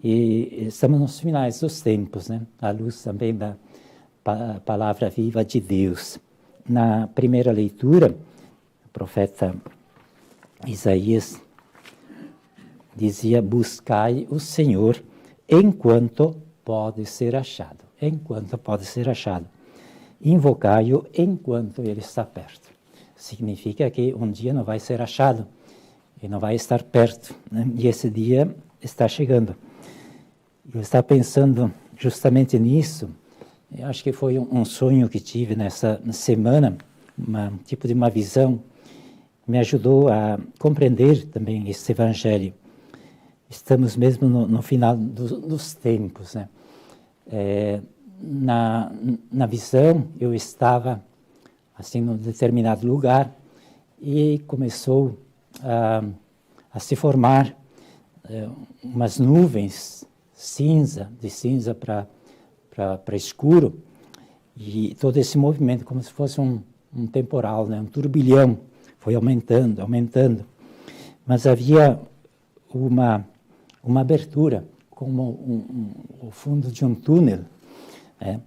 E estamos nos finais dos tempos, né? À luz também da palavra viva de Deus. Na primeira leitura, o profeta Isaías dizia: buscai o Senhor enquanto pode ser achado. Enquanto pode ser achado. Invocai-o enquanto ele está perto. Significa que um dia não vai ser achado e não vai estar perto, né? E esse dia está chegando. Eu estava pensando justamente nisso. Eu acho que foi um sonho que tive nessa semana, um tipo de uma visão, me ajudou a compreender também esse evangelho. Estamos mesmo no final dos tempos, né? Na visão, eu estava assim num determinado lugar e começou a se formar umas nuvens de cinza para escuro, e todo esse movimento como se fosse um temporal, né? Um turbilhão, foi aumentando, mas havia uma abertura, como o fundo de um túnel, né?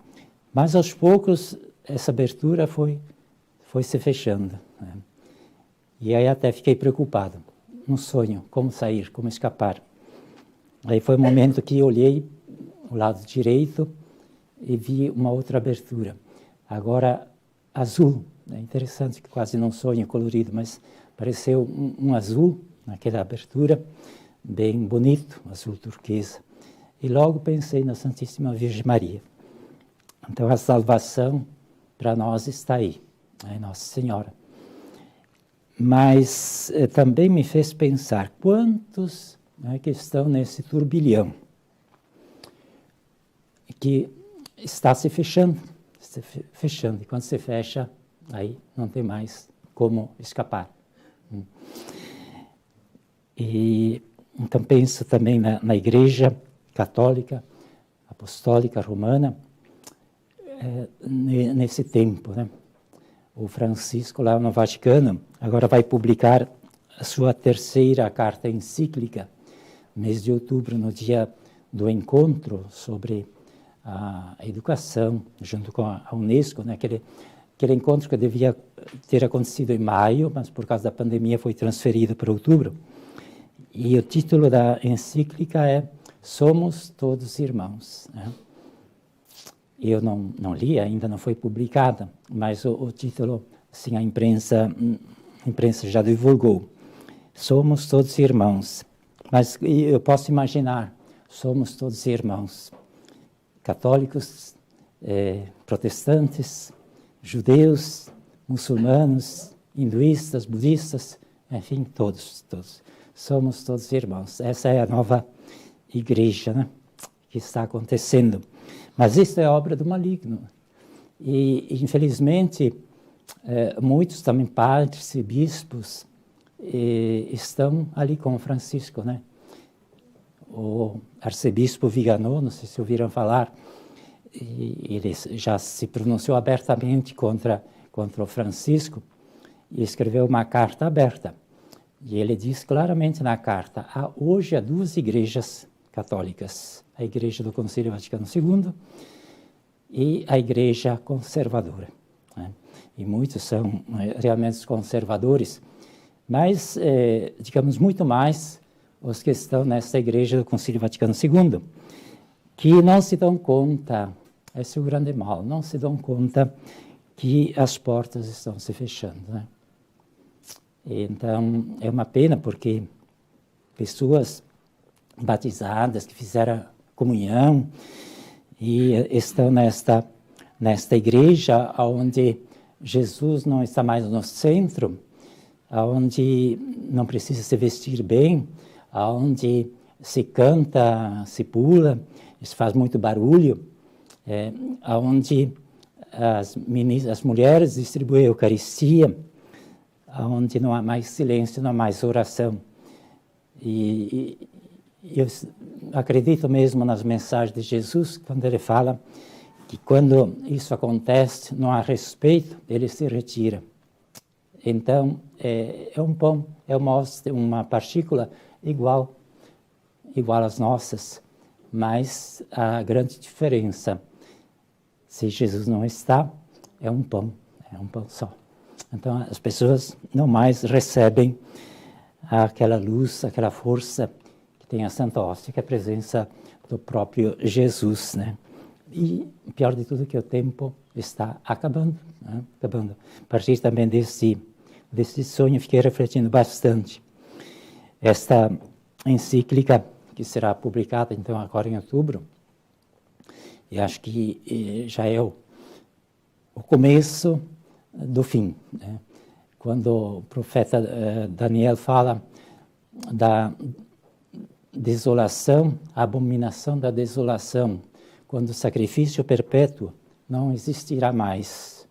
Mas aos poucos essa abertura foi se fechando, né? E aí até fiquei preocupado, no sonho, como sair, como escapar. Aí foi o momento que olhei o lado direito e vi uma outra abertura, agora azul. É interessante que quase não sonho colorido, mas pareceu um azul naquela abertura, bem bonito, azul turquesa. E logo pensei na Santíssima Virgem Maria. Então a salvação para nós está aí, é Nossa Senhora. Mas também me fez pensar quantos, né, que estão nesse turbilhão, que está se fechando, e quando se fecha, aí não tem mais como escapar. E então penso também na Igreja Católica, Apostólica Romana, nesse tempo, né? O Francisco, lá no Vaticano, agora vai publicar a sua terceira carta encíclica, mês de outubro, no dia do encontro sobre a educação, junto com a Unesco, né? Aquele encontro que devia ter acontecido em maio, mas por causa da pandemia foi transferido para outubro. E o título da encíclica é Somos Todos Irmãos, né? Eu não li, ainda não foi publicada, mas o título, assim, a imprensa já divulgou. Somos todos irmãos. Mas eu posso imaginar, somos todos irmãos. Católicos, protestantes, judeus, muçulmanos, hinduístas, budistas, enfim, todos. Somos todos irmãos. Essa é a nova igreja, né, que está acontecendo. Mas isso é obra do maligno. E infelizmente, muitos também padres e bispos estão ali com Francisco, né? O arcebispo Viganò, não sei se ouviram falar, ele já se pronunciou abertamente contra o Francisco e escreveu uma carta aberta. E ele diz claramente na carta: hoje há duas igrejas católicas, a Igreja do Concílio Vaticano II e a Igreja Conservadora, né? E muitos são realmente conservadores, mas, digamos, muito mais os que estão nessa Igreja do Concílio Vaticano II, que não se dão conta, esse é o grande mal, não se dão conta que as portas estão se fechando, né? Então, é uma pena, porque pessoas batizadas, que fizeram comunhão, e estão nesta igreja onde Jesus não está mais no centro, onde não precisa se vestir bem, onde se canta, se pula, se faz muito barulho, onde as mulheres distribuem a Eucaristia, onde não há mais silêncio, não há mais oração. E eu acredito mesmo nas mensagens de Jesus, quando ele fala que quando isso acontece, não há respeito, ele se retira. Então, é um pão, é uma partícula igual às nossas, mas a grande diferença, se Jesus não está, é um pão só. Então as pessoas não mais recebem aquela luz, aquela força que tem a Santa Hóstia, que é a presença do próprio Jesus, né? E pior de tudo que o tempo está acabando, né? Acabando. A partir também desse sonho, fiquei refletindo bastante. Esta encíclica, que será publicada então agora em outubro, eu acho que já é o começo do fim, né? Quando o profeta Daniel fala da desolação, a abominação da desolação, quando o sacrifício perpétuo não existirá mais.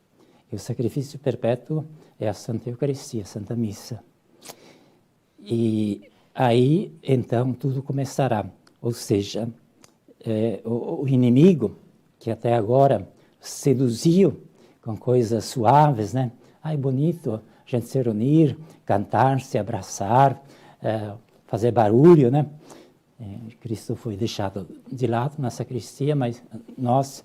E o sacrifício perpétuo é a Santa Eucaristia, a Santa Missa. E aí, então, tudo começará. Ou seja, o inimigo, que até agora seduziu com coisas suaves, né? Ai, bonito a gente se reunir, cantar, se abraçar, fazer barulho, né? Cristo foi deixado de lado na sacristia, mas nós,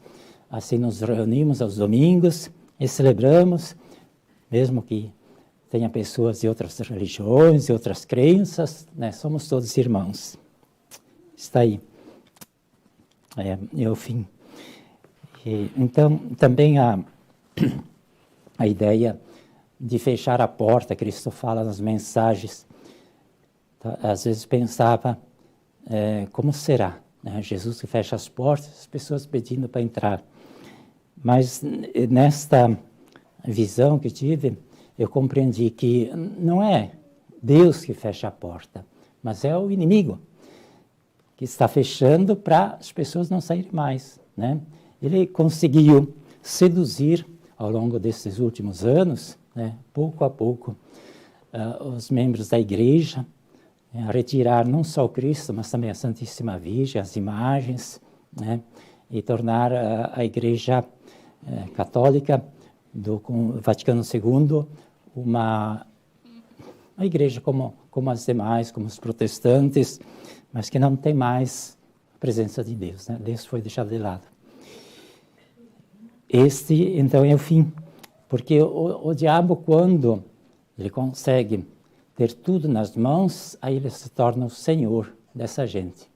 assim, nos reunimos aos domingos e celebramos, mesmo que tenha pessoas de outras religiões, de outras crenças, né? Somos todos irmãos. Está aí. É o fim. Então, também a ideia de fechar a porta, Cristo fala nas mensagens. Às vezes pensava, como será? Né? Jesus que fecha as portas, as pessoas pedindo para entrar. Mas nesta visão que tive, eu compreendi que não é Deus que fecha a porta, mas é o inimigo que está fechando para as pessoas não saírem mais, né? Ele conseguiu seduzir ao longo desses últimos anos, né, pouco a pouco, os membros da igreja, a retirar não só o Cristo, mas também a Santíssima Virgem, as imagens, né, e tornar a Igreja Católica do Vaticano II uma igreja como as demais, como os protestantes, mas que não tem mais a presença de Deus, né? Deus foi deixado de lado. Este, então, é o fim, porque o diabo, quando ele consegue ter tudo nas mãos, aí ele se torna o senhor dessa gente.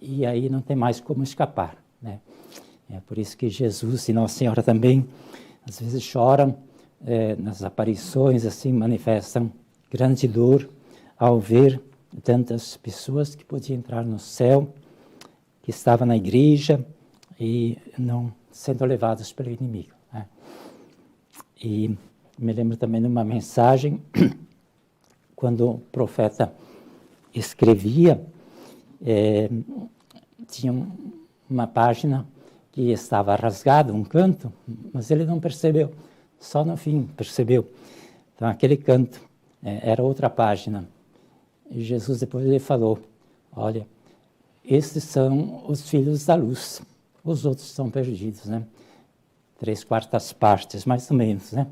E aí não tem mais como escapar, né? É por isso que Jesus e Nossa Senhora também, às vezes, choram nas aparições, assim, manifestam grande dor ao ver tantas pessoas que podiam entrar no céu, que estavam na igreja e não sendo levados pelo inimigo, né? E me lembro também de uma mensagem, quando o profeta escrevia, tinha uma página que estava rasgada, um canto, mas ele não percebeu, só no fim percebeu. Então aquele canto era outra página. E Jesus depois ele falou, olha, estes são os filhos da luz, os outros estão perdidos, né? 3/4 partes, mais ou menos, né?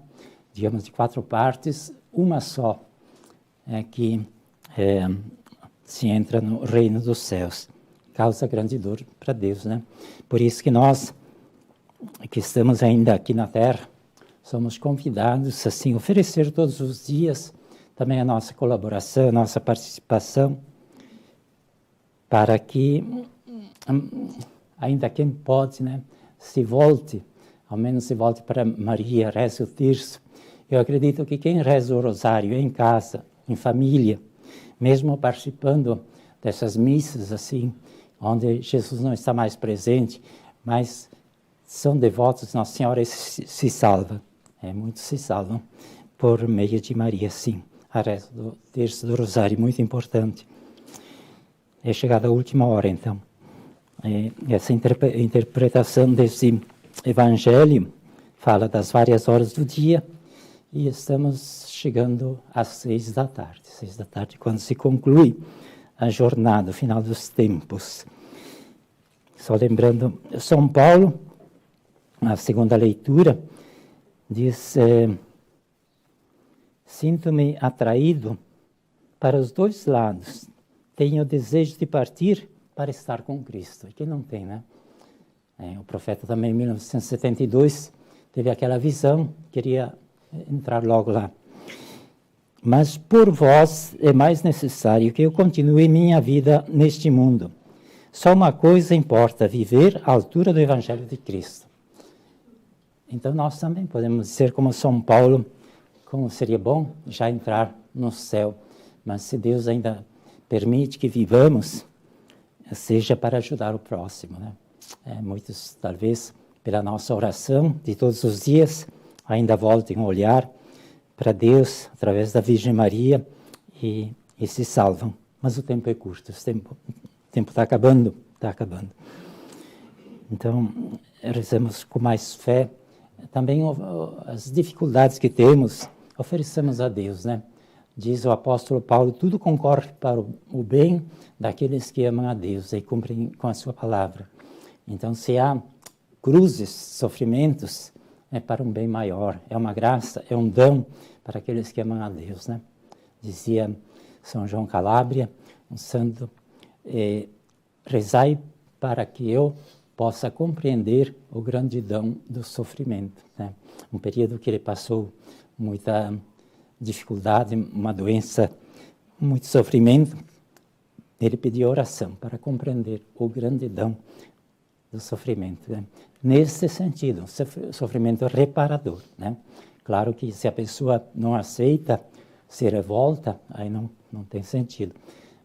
Digamos, de 4 partes, uma só que se entra no reino dos céus. Causa grande dor para Deus, né? Por isso que nós, que estamos ainda aqui na Terra, somos convidados, assim, a oferecer todos os dias também a nossa colaboração, a nossa participação, para que, ainda quem pode, né, se volte, ao menos se volte para Maria, reze o terço. Eu acredito que quem reza o rosário em casa, em família, mesmo participando dessas missas, assim, onde Jesus não está mais presente, mas são devotos, Nossa Senhora se salva. Muitos se salvam por meio de Maria, sim. A reza do terço do rosário, muito importante. É chegada a última hora, então. Essa interpretação desse evangelho fala das várias horas do dia e estamos chegando às 6 da tarde. 6 da tarde, quando se conclui a jornada, o final dos tempos. Só lembrando, São Paulo, a segunda leitura, diz: sinto-me atraído para os dois lados. Tenho o desejo de partir para estar com Cristo. E quem não tem, né? O profeta também, em 1972, teve aquela visão, queria entrar logo lá. Mas por vós é mais necessário que eu continue minha vida neste mundo. Só uma coisa importa, viver à altura do Evangelho de Cristo. Então nós também podemos ser como São Paulo, como seria bom já entrar no céu. Mas se Deus ainda permite que vivamos, seja para ajudar o próximo, né? Muitos, talvez, pela nossa oração de todos os dias, ainda voltem a olhar para Deus, através da Virgem Maria, e se salvam. Mas o tempo é curto, o tempo está acabando, está acabando. Então, rezamos com mais fé. Também as dificuldades que temos, ofereçamos a Deus, né? Diz o apóstolo Paulo, tudo concorre para o bem daqueles que amam a Deus e cumprem com a sua palavra. Então, se há cruzes, sofrimentos, é para um bem maior, é uma graça, é um dom para aqueles que amam a Deus, né? Dizia São João Calabria, um santo, rezai para que eu possa compreender o grande dom do sofrimento, né? Um período que ele passou muita dificuldade, uma doença, muito sofrimento, ele pediu oração para compreender o grande dom do sofrimento, né? Nesse sentido, sofrimento reparador, né? Claro que se a pessoa não aceita, se revolta, aí não tem sentido.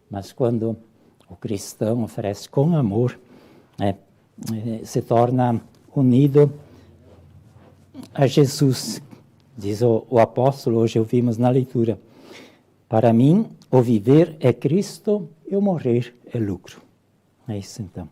Mas quando o cristão oferece com amor, se torna unido a Jesus. Diz o apóstolo, hoje ouvimos na leitura, para mim, o viver é Cristo e o morrer é lucro. É isso então.